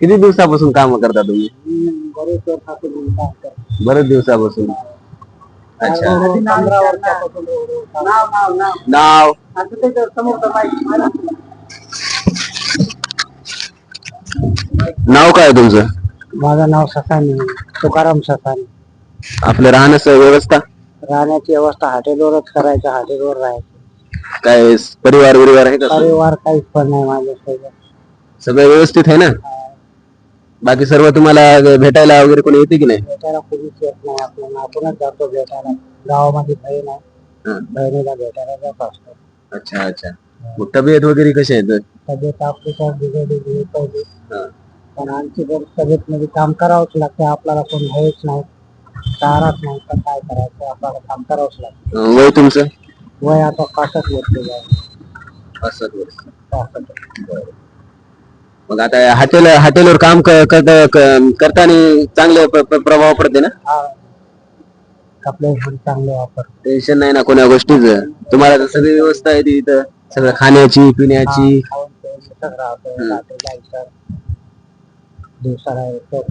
किती दिवसापासून काम करता तुम्ही? बरेच वर्षापासून काम करतो. बरेच दिवसापासून. अच्छा. 15 वर्षापासून नाव नाव काय तुमचं? माझं नाव ससानी, तुकाराम ससानी. आपलं राहण्याचं व्यवस्था? राहण्याची व्यवस्था हॉटेलवरच करायचं, हॉटेलवर राहायचं. काय परिवार बिरिवार आहे का? परिवार काहीच पण नाही माझ्यासोबत. सगळं व्यवस्थित आहे ना? बाकी सर्व तुम्हाला भेटायला वगैरे कोणी येते की नाही? भेटायला कोणीच येत नाही आपल्याला, आपणच जातो भेटायला. गावामध्ये बहीण आहे, बहिणीला भेटायला जात असतो. अच्छा अच्छा. मग तब्येत वगैरे कशी आहे? तब्येत आपली तर बिघडली पाहिजे, पण आमची जर तब्येत मध्ये काम करावंच लागते. आपल्याला कोण हेच नाही, चाराच नाही, तर काय करायचं, आपल्याला काम करावंच लागतं. वय तुमचं? वय आता 65 वर्ष आहे. 65 वर्ष. 65. मग आता हॉटेलवर काम करताना चांगले प्रभाव पडते ना? आपल्या चांगले वापर, टेन्शन नाही ना कोणा गोष्टीचं. तुम्हाला तर सगळी व्यवस्था आहे तिथं, सगळं खाण्याची पिण्याची.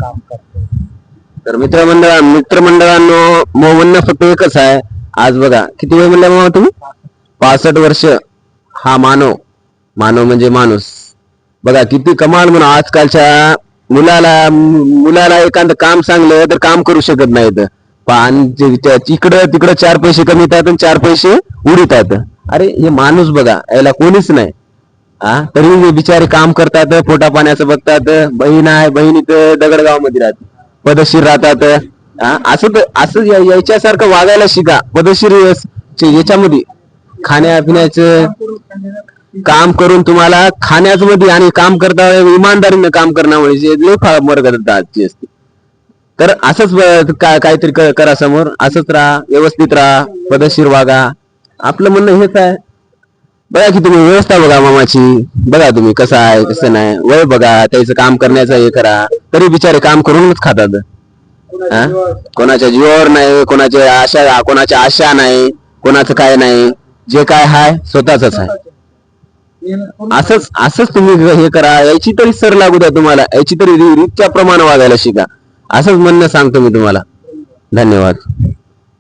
काम करतो. तर मित्रमंडळांनो, म्हणणं फक्त एकच आहे. आज बघा किती वेळ म्हणलं मामा तुम्ही? 65 वर्ष. हा मानव म्हणजे माणूस बघा किती कमाल. म्हणून आजकालच्या मुलाला एखादं काम सांगलं तर काम करू शकत नाहीत. इकडं तिकडं 4 पैसे कमी येतात आणि 4 पैसे उडीतात. अरे हे माणूस बघा, याला कोणीच नाही. तरी बिचारे काम करतात, पोटा पाण्याचं बघतात. बहीण आहे, बहीण इथं दगडगाव मध्ये राहते, पदशीर राहतात. असं याच्यासारखं वागायला शिका. पदशीर याच्यामध्ये खाण्यापिण्याचं काम करून तुम्हाला खाण्यामध्ये आणि काम करता इमानदारीनं काम करण्यामुळे फार मर्यादा आजची असते. तर असंच काहीतरी करा समोर, असंच राहा, व्यवस्थित राहा, पदशीर वागा. आपलं म्हणणं हेच आहे. बघा की तुम्ही व्यवस्था बघा मामाची, बघा तुम्ही कसं आहे कसं नाही. वय बघा, त्याचं काम करण्याचं हे करा. तरी बिचारे काम करूनच खातात. कोणाच्या जीवावर नाही, कोणाच्या आशा नाही, कोणाचं काय नाही. जे काय आहे स्वतःच आहे. असंच तुम्ही हे करा. याची तरी सर लागू द्या तुम्हाला, याची तरी रीतच्या प्रमाणे वागायला शिका. असंच म्हणणं सांगतो मी तुम्हाला. धन्यवाद.